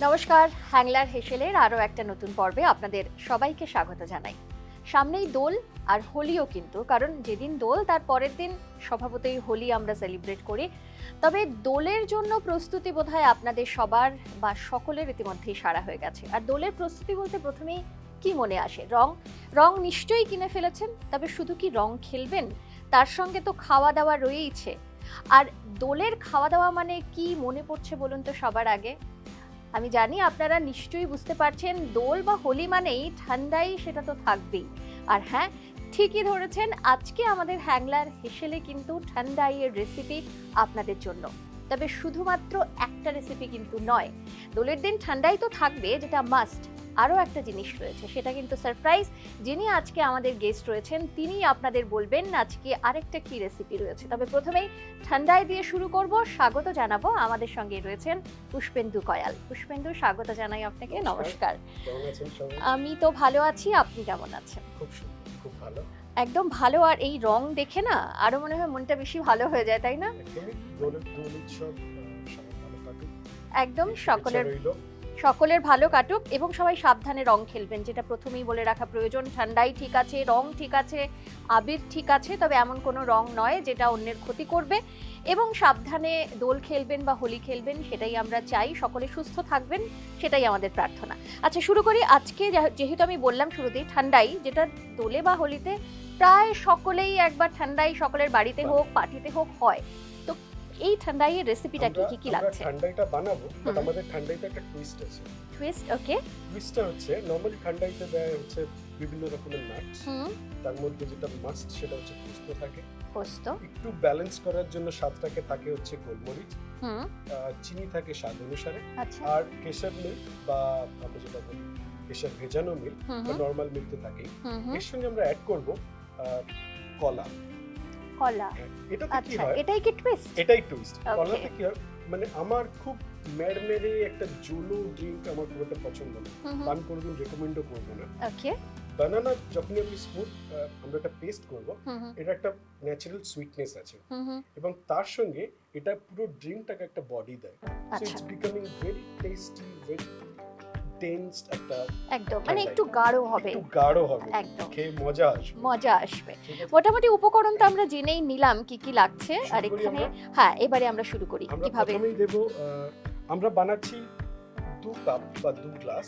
নমস্কার, হ্যাংলার হেসেলের আরও একটা নতুন পর্বে আপনাদের সবাইকে স্বাগত জানাই। সামনেই দোল আর হোলিও কিন্তু, কারণ যেদিন দোল তার পরের দিন স্বভাবতই হোলি আমরা সেলিব্রেট করি। তবে দোলের জন্য প্রস্তুতি বোধহয় আপনাদের সবার বা সকলের ইতিমধ্যেই সারা হয়ে গেছে। আর দোলের প্রস্তুতি বলতে প্রথমেই কি মনে আসে? রং নিশ্চয়ই কিনে ফেলেছেন, তবে শুধু কি রং খেলবেন? তার সঙ্গে তো খাওয়া দাওয়া রয়েইছে। আর দোলের খাওয়া দাওয়া মানে কি মনে পড়ছে বলুন তো সবার আগে? আমি জানি আপনারা নিশ্চয়ই বুঝতে পারছেন, দোল বা হোলি মানেই ঠান্ডাই, সেটা তো থাকবেই। আর হ্যাঁ, ঠিকই ধরেছেন, আজকে আমাদের হ্যাংলার হেসেলে কিন্তু ঠান্ডাইয়ের রেসিপি আপনাদের জন্য। তবে শুধুমাত্র একটা রেসিপি কিন্তু নয়। দোলের দিন ঠান্ডাই তো থাকবে, যেটা মাস্ট। আরও একটা জিনিস রয়েছে, সেটা কিন্তু সারপ্রাইজ। যিনি আজকে আমাদের গেস্ট রয়েছেন তিনি আপনাদের বলবেন আজকে আরেকটা কি রেসিপি রয়েছে। তবে প্রথমেই ঠান্ডায় দিয়ে শুরু করব। স্বাগত জানাবো, আমাদের সঙ্গে রয়েছেন পুষ্পেন্দু কয়াল। পুষ্পেন্দু, স্বাগত জানাই আপনাকে। নমস্কার। আমি তো ভালো আছি, আপনি কেমন আছেন? খুব ভালো, একদম ভালো। আর এই রং দেখে না আরো মনে হয় মনটা বেশি ভালো হয়ে যায়, তাই না? একদম সকলের ভালো কাটুক এবং সবাই সাবধানে রং খেলবেন, যেটা প্রথমেই বলে রাখা প্রয়োজন। ঠান্ডাই ঠিক আছে, রং ঠিক আছে, আবির ঠিক আছে, তবে এমন কোনো রং নয় যেটা অন্যের ক্ষতি করবে। এবং সাবধানে দোল খেলবেন বা হোলি খেলবেন, সেটাই আমরা চাই। সকলে সুস্থ থাকবেন, সেটাই আমাদের প্রার্থনা। আচ্ছা, শুরু করি। আজকে যেহেতু আমি বললাম শুরুতেই ঠান্ডাই, যেটা দোলে বা হোলিতে প্রায় সকলেই একবার ঠান্ডাই সকলের বাড়িতে হোক পার্টিতে হোক হয়। তো এই ঠান্ডাইয়ের রেসিপিটা কি লাগছে? ঠান্ডাইটা বানাবো, বাট আমাদের ঠান্ডাইতে একটা টুইস্ট আছে। টুইস্ট? ওকে। টুইস্টটা হচ্ছে নরমালি ঠান্ডাইতে দেয় হচ্ছে বিভিন্ন রকমের নাটস। তার মধ্যে যেটা মাস্ট সেটা হচ্ছে পোস্ত থাকে। পোস্ত একটু ব্যালেন্স করার জন্য স্বাদটাকে থাকে হচ্ছে গোলমরিচ, চিনি থাকে স্বাদ অনুসারে, আর কেশর মিল্ক বা আমরা যেটা বলি কেশর ভেজানো মিল্ক বা নরমাল মিল্ক তো থাকেই। এর সঙ্গে আমরা অ্যাড করব কলা। এটা কি হয়? এটাই কি টুইস্ট? এটাই টুইস্ট। কলাতে কি হয় মানে আমার খুব মেড়মেড়ে একটা জুলো ড্রিঙ্ক আমার খুব একটা পছন্দ না, আমি কোনোদিন রেকমেন্ডও করবো না। ওকে। বানানা যখন আমি স্মুথ আমরা একটা পেস্ট করব, এটা একটা ন্যাচারাল সুইটনেস আছে এবং তার সঙ্গে এটা পুরো ড্রিঙ্কটাকে একটা বডি দেয়। So it's becoming very tasty, very tense একটা, একদম মানে একটু গাঢ় হবে, একদম খেয়ে মজা আসবে। মোটামুটি উপকরণ তো আমরা জেনেই নিলাম কি কি লাগছে। আর এখানে হ্যাঁ, এবারে আমরা শুরু করি কিভাবে। প্রথমেই দেব, আমরা বানাচ্ছি 2 কাপ বা 2 glass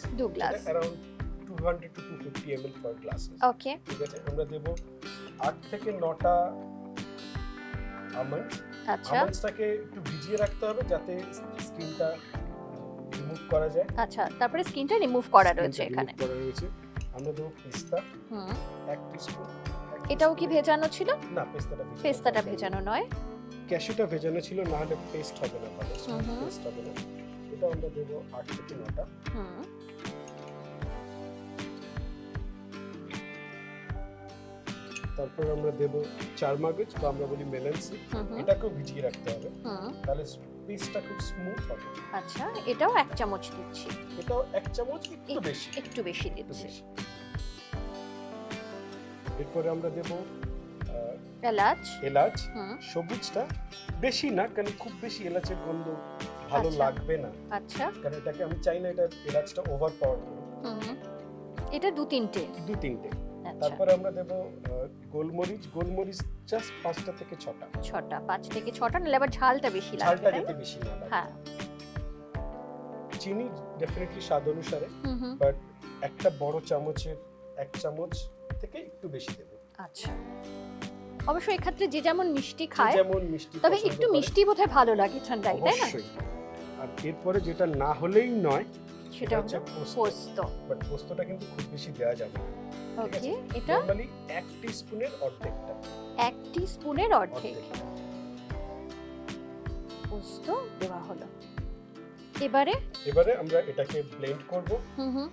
around 200 to 250 ml per glass। ওকে, ঠিক আছে। আমরা দেব 8 থেকে 9টা আমন্ড। আচ্ছা, আমন্ডটাকে একটু ভিজিয়ে রাখতে হবে যাতে স্কিনটা রিমুভ করা যায়। আচ্ছা, তারপরে স্কিনটা রিমুভ করা রয়েছে এখানে। আমরা দেব পিস্তা 1 টিস্পুন। এটাও কি ভেজানো ছিল? না, পেস্তাটা ভেজানো নয়, ক্যাশিউটা ভেজানো ছিল, না হলে পেস্ট হবে না, ভালো পেস্ট হবে না। এটা আমরা দেব 8 থেকে 9টা। তারপর আমরা দেব চারমাগজ বা আমরা বলি মেলান্সি, এটাকেও ভিজিয়ে রাখতে হবে, তাহলে পেস্টটা খুব স্মুথ হবে। আচ্ছা, এটাও 1 চামচ দিচ্ছি। এটাও 1 চামচ, একটু বেশি দিচ্ছি। এরপরে আমরা দেব এলাচ। সবুজটা বেশি না, কারণ খুব বেশি এলাচের গন্ধ ভালো লাগবে না। আচ্ছা, কারণ এটাকে আমি চাই না এটা এলাচটা ওভার পাওয়ার করুক। এটা 2-3টে। তারপর আমরা দেব গোলমরিচ জাস্ট 5টা থেকে 6টা। 5 থেকে 6টা, নালে আবার ঝালটা বেশি লাগবে, ঝালটা যাতে বেশি না লাগে। হ্যাঁ, চিনি ডেফিনেটলি স্বাদ অনুসারে, বাট একটা বড় চামচের 1 চামচ থেকে একটু বেশি দেব। আচ্ছা, অবশ্যই এক্ষেত্রে যে যেমন মিষ্টি খায়, তবে একটু মিষ্টি বোধহয় ভালো লাগে ঠান্ডায়, তাই না? আর এরপরে যেটা না হলেই নয় সেটা হচ্ছে পোস্ত, বাট পোস্তটা কিন্তু খুব বেশি দেওয়া যাবে না। ওকে, এটা নরমালি 1 টিস্পুনের অর্ধেকটা। 1 টিস্পুনের অর্ধেক পোস্ত দেওয়া হলো। এবারে আমরা এটাকে ব্লেন্ড করব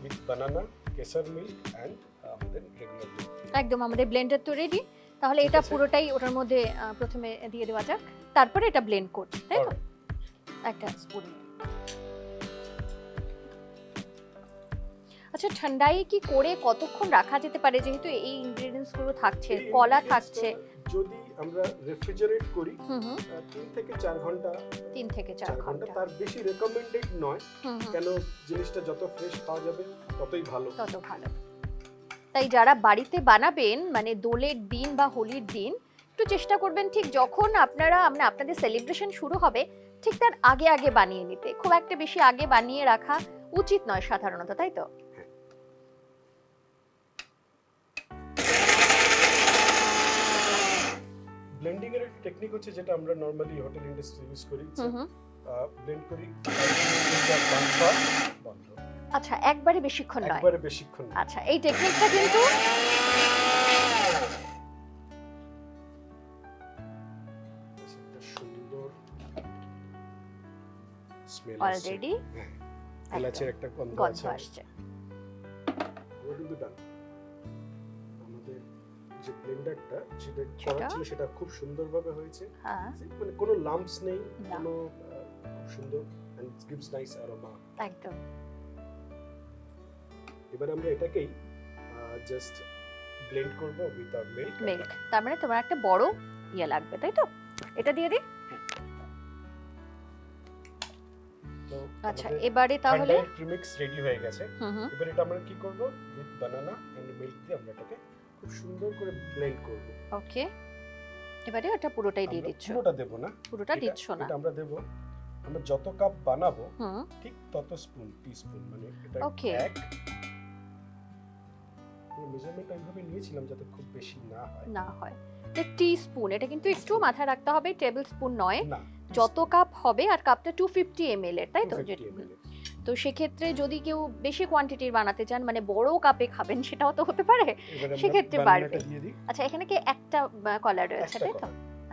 উইথ বানানা, কেশর মিল্ক এন্ড আমাদের রেগুলার মিল্ক। একদম আমাদের ব্লেন্ডার তো রেডি। তাহলে এটা পুরোটাই ওটার মধ্যে প্রথমে দিয়ে দেওয়া যাক, তারপরে এটা ব্লেন্ড করছি, তাই তো? একটা স্পুন। আচ্ছা, ঠান্ডায় কি করে কতক্ষণ রাখা যেতে পারে, যেহেতু এই ইনগ্রেডিয়েন্টস গুলো থাকছে, কলা থাকছে? যদি আমরা রেফ্রিজারেট করি 3 থেকে 4 ঘন্টা। 3 থেকে 4 ঘন্টা, তার বেশি রেকমেন্ডেড নয়, কেন জিনিসটা যত ফ্রেশ খাওয়া যাবে ততই ভালো। তাই যারা বাড়িতে বানাবেন মানে দোলের দিন বা হোলির দিন একটু চেষ্টা করবেন ঠিক যখন আপনাদের সেলিব্রেশন শুরু হবে ঠিক তার আগে আগে বানিয়ে নিতে। খুব একটা বেশি আগে বানিয়ে রাখা উচিত নয় সাধারণত, তাই তো? ব্লেন্ডিং এর একটা টেকনিক হচ্ছে যেটা আমরা নরমালি হোটেল ইন্ডাস্ট্রি ইউজ করি, ব্লেন্ড করি বন্ধ। আচ্ছা, একবারে বেশিক্ষণ নয়? একবারে বেশিক্ষণ নয়। আচ্ছা, এই টেকনিকটা কিন্তু সুন্দর স্মেল অলরেডি এলাচের একটা গন্ধ আসছে। আমাদের যে ব্লেন্ডারটা সেটা করা ছিল সেটা খুব সুন্দরভাবে হয়েছে। মানে কোনো লাম্পস নেই, কোনো সুন্দর and it gives nice aroma। একদম। এবার আমরা এটাকেই জাস্ট ব্লেন্ড করব উইথ আওয়ার মিল্ক। তার মানে তোমার একটা বড় লাগবে, তাই তো? এটা দিয়ে দিই। আচ্ছা, এবারে তাহলে প্রিমিক্স রেডি হয়ে গেছে। এবার এটা আমরা কি করব, উইথ বানানা এন্ড মিল্ক দিয়ে আমরা এটাকে খুব সুন্দর করে ব্লেন্ড করব। ওকে, এবারে এটা পুরোটাই দিয়ে দিচ্ছ? পুরোটা দেব না। পুরোটা দিচ্ছ না? এটা আমরা দেব, আমরা যত কাপ বানাবো ঠিক তত টিস্পুন, মানে এটা এক মেজারমেন্ট এইভাবে নিয়েছিলাম যাতে খুব বেশি না হয়। যে টিস্পুন, এটা কিন্তু একটু মাথায় রাখতে হবে, টেবিল স্পুন নয়। যত কাপ হবে, আর কাপটা 250 ml এর, তাই তো? তো সেক্ষেত্রে যদি কেউ বেশি কোয়ান্টিটির বানাতে চান, মানে বড় কাপে খাবেন, সেটাও তো হতে পারে, সেক্ষেত্রে বাড়বে। আচ্ছা, এখানে কি একটা কলার রয়েছে, তাই তো?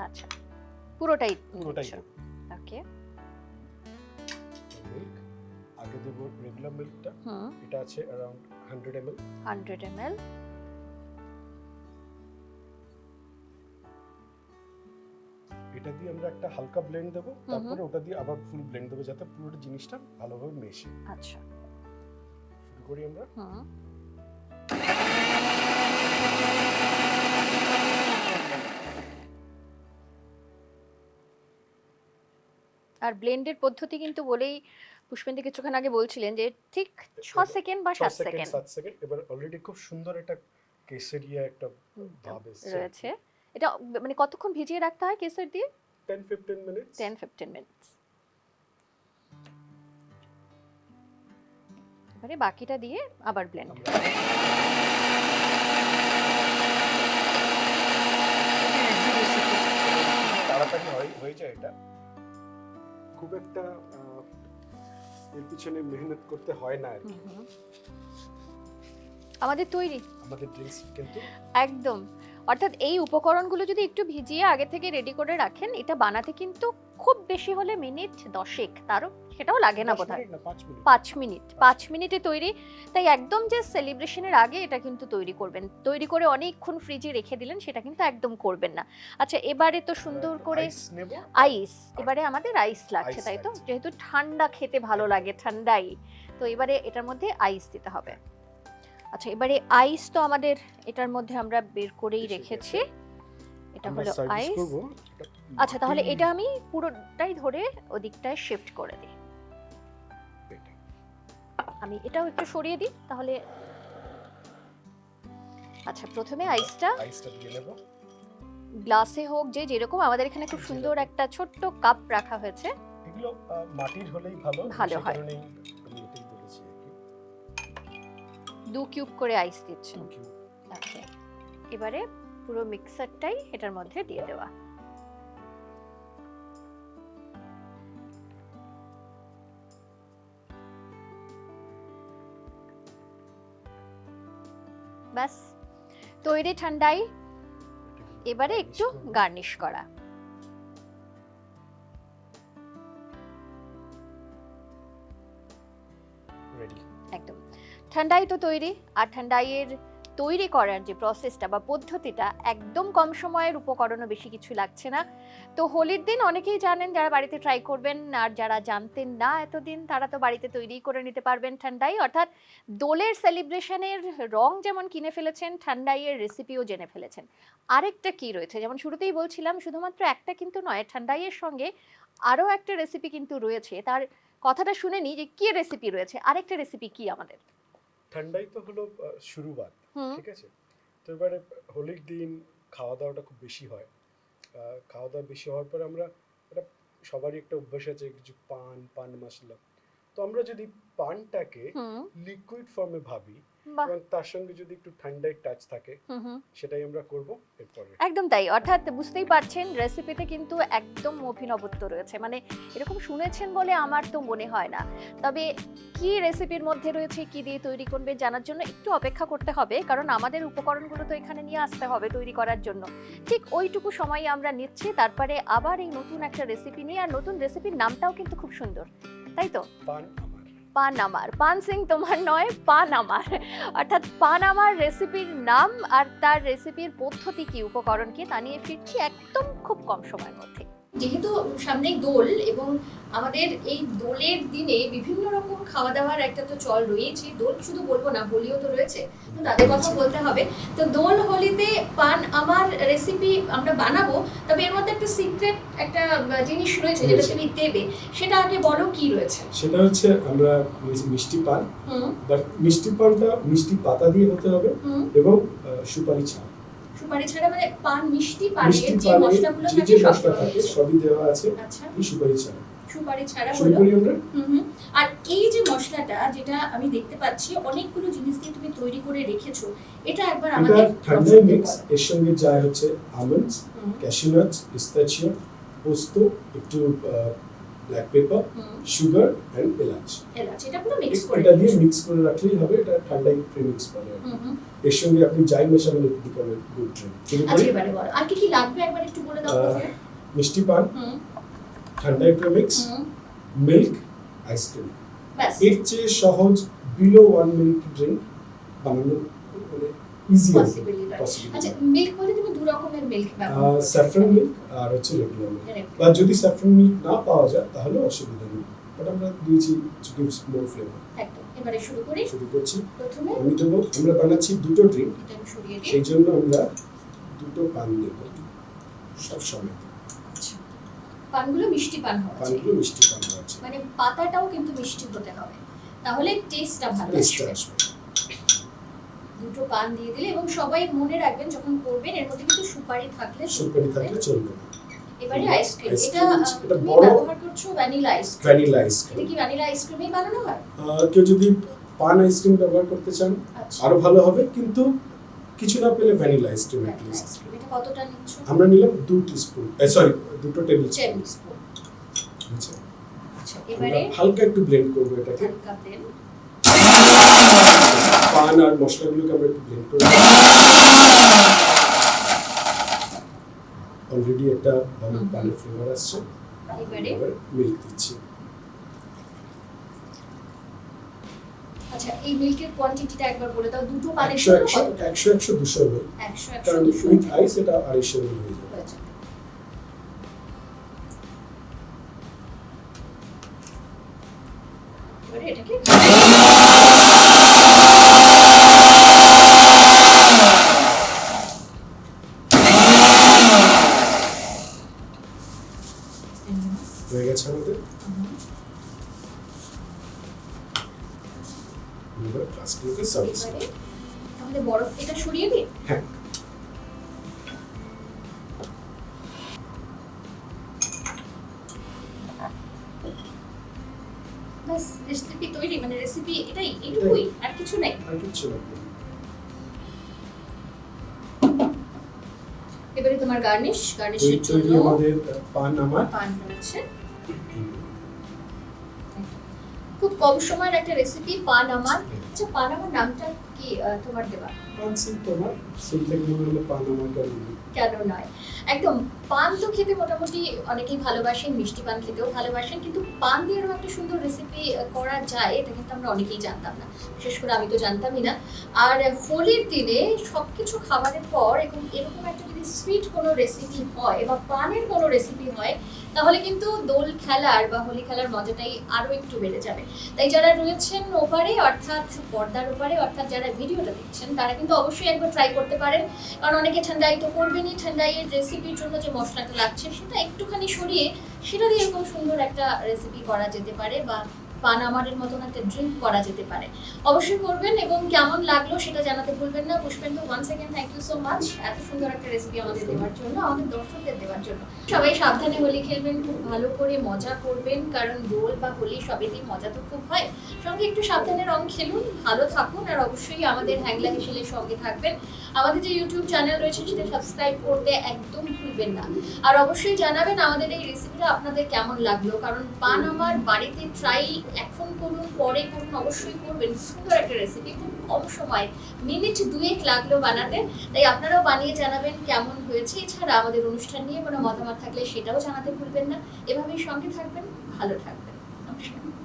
আচ্ছা, পুরোটাই। ওকে, আগে দেব রেগুলার মিল্কটা, এটা আছে अराउंड 100 ml। এটা দিয়ে আমরা একটা হালকা ব্লেন্ড দেব, তারপরে ওটা দিয়ে আবার ফুল ব্লেন্ড দেব যাতে পুরো জিনিসটা ভালোভাবে মেশে। আচ্ছা, শুরু করি আমরা। আর ব্লেন্ডের পদ্ধতি কিন্তু বলেই পুষ্পেন্দু কিছুক্ষণ আগে বলছিলেন যে ঠিক 6 সেকেন্ড বা 7 সেকেন্ড। এবার অলরেডি খুব সুন্দর একটা কেসরিয়া একটা ভাব রয়েছে। এটা মানে কতক্ষণ ভিজিয়ে রাখতে হয় কেসর দিয়ে? 10-15 মিনিটস। 10-15 মিনিটস। এবারে বাকিটা দিয়ে আবার ব্লেন্ড। তাড়াতাড়ি হয়ে যায় এটা, খুব একটা এর পিছনে মেহনত করতে হয় না আর কি। আমাদের তৈরি আমাদের ড্রিঙ্কস কিন্তু একদম। অর্থাৎ এই উপকরণগুলো যদি একটু ভিজিয়ে আগে থেকে রেডি করে রাখেন, এটা বানাতে কিন্তু খুব বেশি হলে মিনিট 10, তারও সেটাও লাগে না বোধহয়। 5 মিনিটে তৈরি। তাই একদম যে সেলিব্রেশনের আগে এটা কিন্তু তৈরি করবেন, তৈরি করে অনেকক্ষণ ফ্রিজে রেখে দিলেন সেটা কিন্তু একদম করবেন না। আচ্ছা, এবারে তো সুন্দর করে আইস, এবারে আমাদের আইস লাগছে, তাই তো? যেহেতু ঠান্ডা খেতে ভালো লাগে, ঠান্ডাই তো, এবারে এটার মধ্যে আইস দিতে হবে। আচ্ছা, এবারে আইস তো আমাদের এটার মধ্যে আমরা বের করেই রেখেছি, এটা হলো আইস। আচ্ছা, তাহলে এটা আমি পুরোটাই ধরে ওদিকটায় শিফট করে দিই। আমি এটাও একটু সরিয়ে দিই তাহলে। আচ্ছা, প্রথমে আইসটা দিয়ে নেব। গ্লাসে হোক, যে যেরকম, আমাদের এখানে খুব সুন্দর একটা ছোট্ট কাপ রাখা হয়েছে। এগুলো মাটির হলেই ভালো হয়। আমি এটাই বলেছি। 2 কিউব করে আইস দিচ্ছেন। ওকে, এবারে পুরো মিক্সারটাই এটার মধ্যে দিয়ে দেওয়া। বাস তৈরি ঠান্ডাই। এবারে একটু গার্নিশ করা। একদম ঠান্ডাই তো তৈরি। আর ঠান্ডাইয়ের তৈরি করার যে প্রসেসটা বা পদ্ধতিটা একদম কম সময়ের, উপকরণও বেশি কিছু লাগছে না। তো হোলির দিন অনেকেই জানেন যারা বাড়িতে ট্রাই করবেন, আর যারা জানতেন না এতদিন তারা তো বাড়িতে তৈরি করে নিতে পারবেন ঠান্ডাই। অর্থাৎ দোলের সেলিব্রেশনের রং যেমন কিনে ফেলেছেন, ঠান্ডাইয়ের রেসিপিও জেনে ফেলেছেন। আরেকটা কি রয়েছে, যেমন শুরুতেই বলছিলাম শুধুমাত্র একটা কিন্তু নয়, ঠান্ডাইয়ের সঙ্গে আরও একটা রেসিপি কিন্তু রয়েছে। তার কথাটা শুনে নি যে কি রেসিপি রয়েছে, আরেকটা রেসিপি কি আমাদের? ঠান্ডাই তো হলো শুরুবাত, ঠিক আছে? তো এবারে হোলির দিন খাওয়া দাওয়াটা খুব বেশি হয়। খাওয়া দাওয়া বেশি হওয়ার পর আমরা একটা, সবারই একটা অভ্যাস আছে কিছু পান মশলা। তো আমরা যদি পানটাকে লিকুইড ফর্মে ভাবি এবং তার সঙ্গে যদি একটু ঠান্ডার টাচ থাকে, সেটাই আমরা করব এরপরে। একদম তাই। অর্থাৎ বুঝতেই পারছেন রেসিপিতে কিন্তু একদম অভিনবত্ব রয়েছে। মানে এরকম শুনেছেন বলে আমার তো মনে হয় না। তবে কি রেসিপির মধ্যে রয়েছে, কি দিয়ে তৈরি করবে জানার জন্য একটু অপেক্ষা করতে হবে, কারণ আমাদের উপকরণগুলো তো এখানে নিয়ে আসতে হবে তৈরি করার জন্য। ঠিক ওইটুকু সময় আমরা নিচ্ছি, তারপরে আবার এই নতুন একটা রেসিপি নিয়ে। আর নতুন রেসিপির নামটাও কিন্তু খুব সুন্দর, তাই তো? পানামার। পান সিং তোমার নয়, পানামার। অর্থাৎ পানামার রেসিপির নাম আর তার রেসিপির পদ্ধতি কি, উপকরণ কি, তা নিয়ে ফিরছি একদম খুব কম সময়ের মধ্যে। যেহেতু সামনেই দোল এবং আমাদের এই দোলের দিনে বিভিন্ন রকম খাওয়া দাওয়ার একটা তো চল রয়েছে। দোল শুধু বলবো না, হোলিও তো রয়েছে, তো তাদের কথা বলতে হবে। তো দোল হোলিতে পান আমার রেসিপি আমরা বানাবো, তবে এর মধ্যে একটা সিক্রেট একটা জিনিস রয়েছে যেটা তুমি দেবে, সেটা আগে বলো কি রয়েছে। সেটা হচ্ছে আমরা মিষ্টি পান, বাট মিষ্টি পানটা মিষ্টি পাতা দিয়ে হতে হবে এবং সুপারি ছাড়া। সুপারি ছাড়া মানে পান মিষ্টি পানের যে মশলাগুলো থাকে সবই দেওয়া আছে। আচ্ছা, সুপারি ছাড়া। সুপারি ছাড়া হলো। আর এই যে মশলাটা যেটা আমি দেখতে পাচ্ছি অনেকগুলো জিনিস দিয়ে তুমি তৈরি করে রেখেছো, এটা একবার আমাদের ঠান্ডাই মিক্স। এর সঙ্গে যায় হচ্ছে আমন্ডস, ক্যাশিউ নাটস, পিস্তাচিও, পোস্ত, একটু ব্ল্যাক পেপার, সুগার এন্ড এলাচ। এটা পুরো মিক্স করে এটা দিয়ে মিক্স করে রাখলেই হবে। এটা ঠান্ডাই প্রিমিক্স বলে। এর সঙ্গে আপনি যাই মেশাবেন একটু করে গুড ড্রিঙ্ক। আচ্ছা, এবারে বল আর কি কি লাগবে একবার একটু বলে দাও। মিষ্টি পান, ঠান্ডাই প্রিমিক্স, মিল্ক, আইসক্রিম। বাস, এর চেয়ে সহজ বিলো 1 মিনিট ড্রিঙ্ক বানানো মানে ইজি পসিবিলিটি। আচ্ছা, মিল্ক বলতে তুমি দু রকমের মিল্ক ব্যবহার করো, স্যাফরন মিল্ক আর হচ্ছে রেগুলার মিল্ক। বা যদি স্যাফরন মিল্ক না পাওয়া যায় তাহলে অসুবিধা নেই, বাট আমরা দিয়েছি টু গিভ মোর ফ্লেভার। একদম। এবারে শুরু করছি। প্রথমে আমি দেবো, আমরা বানাচ্ছি দুটো ড্রিঙ্ক, এটা আমি সরিয়ে দিই। সেই জন্য আমরা দুটো পান দেব সব সময়। আচ্ছা, পানগুলো মিষ্টি পান হবে, পানগুলো মিষ্টি পান হবে, মানে পাতাটাও কিন্তু মিষ্টি হতে হবে, তাহলে টেস্টটা ভালো আসবে। দুটো পান দিয়ে দিলে, এবং সবাই মনে রাখবেন যখন করবেন এর মধ্যে কিন্তু সুপারি থাকলে চলবে। এবারে আইসক্রিম, এটা বড় ব্যবহার করছো ভ্যানিলা আইসক্রিম। এটা কি ভ্যানিলা আইসক্রিমই বানানো হয়? কেউ যদি পান আইসক্রিম ব্যবহার করতে চান আরো ভালো হবে, কিন্তু কিছু না পেলে ভ্যানিলা আইসক্রিম এট লিস্ট। এটা কতটা নিচ্ছ? আমরা নিলাম 2 টিস্পুন, দুটো টেবিল স্পুন। আচ্ছা, এবারে হালকা একটু ব্লেন্ড করব এটাকে। হালকা ব্লেন্ড। পান আর মশলাগুলোকে আমরা একটু ব্লেন্ড করব। অলরেডি একটা ভালো পানের ফ্লেভার আসছে। এবারে মিল্ক দিচ্ছি। আচ্ছা, এই মিল্কের কোয়ান্টিটিটা একবার বলে দাও। দুটো পানের জন্য 100 200 ml। 100 200 উইথ আইস এটা 250 ml হয়ে যাবে। এবারে এটাকে হয়ে গেছে আমাদের। এবারে গ্লাসগুলোকে সার্ভ করব। তাহলে বরফ এটা সরিয়ে দিই। হ্যাঁ, বাস, রেসিপি তৈরি। মানে রেসিপি এটাই, এইটুকুই, আর কিছু নাই। আর কিছু না। এবারে তোমার গার্নিশের জন্য আমাদের পান রয়েছে। খুব কম সময়ের একটা রেসিপি পানামার। আচ্ছা, পানামার নামটা কি তোমার দেওয়া? পান সিল তোমার সিল থেকে মনে হলো পান আমার কেন নয়, একদম। পান তো খেতে মোটামুটি অনেকেই ভালোবাসেন, মিষ্টি পান খেতেও ভালোবাসেন, কিন্তু পান দিয়ে এরকম একটা সুন্দর রেসিপি করা যায় এটা কিন্তু আমরা অনেকেই জানতাম না, বিশেষ করে আমি তো জানতামই না। আর হোলির দিনে সবকিছু খাবারের পর এরকম একটা যদি সুইট কোনো রেসিপি হয় বা পানের কোনো রেসিপি হয়, তাহলে কিন্তু দোল খেলার বা হোলি খেলার মজাটাই আরও একটু বেড়ে যাবে। তাই যারা রয়েছেন ওপারে, অর্থাৎ পর্দার ওপারে, অর্থাৎ যারা ভিডিওটা দেখছেন, তারা কিন্তু অবশ্যই একবার ট্রাই করতে পারেন। কারণ অনেকে ঠান্ডাই তো করবেনই, ঠান্ডাইয়ের রেসিপির জন্য যে মশলাটা লাগছে সেটা একটুখানি সরিয়ে সেটা দিয়ে এরকম সুন্দর একটা রেসিপি করা যেতে পারে, বা পানামারের মতন একটা ড্রিঙ্ক করা যেতে পারে। অবশ্যই করবেন এবং কেমন লাগলো সেটা জানাতে ভুলবেন না। Pushpendu, once again thank you so much এত সুন্দর একটা রেসিপি আমাদের দেওয়ার জন্য, আমাদের দর্শকদের দেওয়ার জন্য। সবাই সাবধানে হোলি খেলবেন, খুব ভালো করে মজা করবেন, কারণ দোল বা হোলি সবেতেই মজা তো খুব হয়। সঙ্গে একটু সাবধানে রং খেলুন, ভালো থাকুন, আর অবশ্যই আমাদের হ্যাংলা হেসেলের সঙ্গে থাকবেন। আমাদের যে ইউটিউব চ্যানেল রয়েছে সেটা সাবস্ক্রাইব করতে একদম ভুলবেন না। আর অবশ্যই জানাবেন আমাদের এই রেসিপিটা আপনাদের কেমন লাগলো, কারণ পান আমার বাড়িতে ট্রাই এখন করুন, পরে করুন, অবশ্যই করবেন। সুন্দর একটা রেসিপি, খুব কম সময়, মিনিট 2 বানাতে, তাই আপনারাও বানিয়ে জানাবেন কেমন হয়েছে। এছাড়া আমাদের অনুষ্ঠান নিয়ে কোনো মতামত থাকলে সেটাও জানাতে ভুলবেন না। এভাবেই সঙ্গে থাকবেন, ভালো থাকবেন। নমস্কার।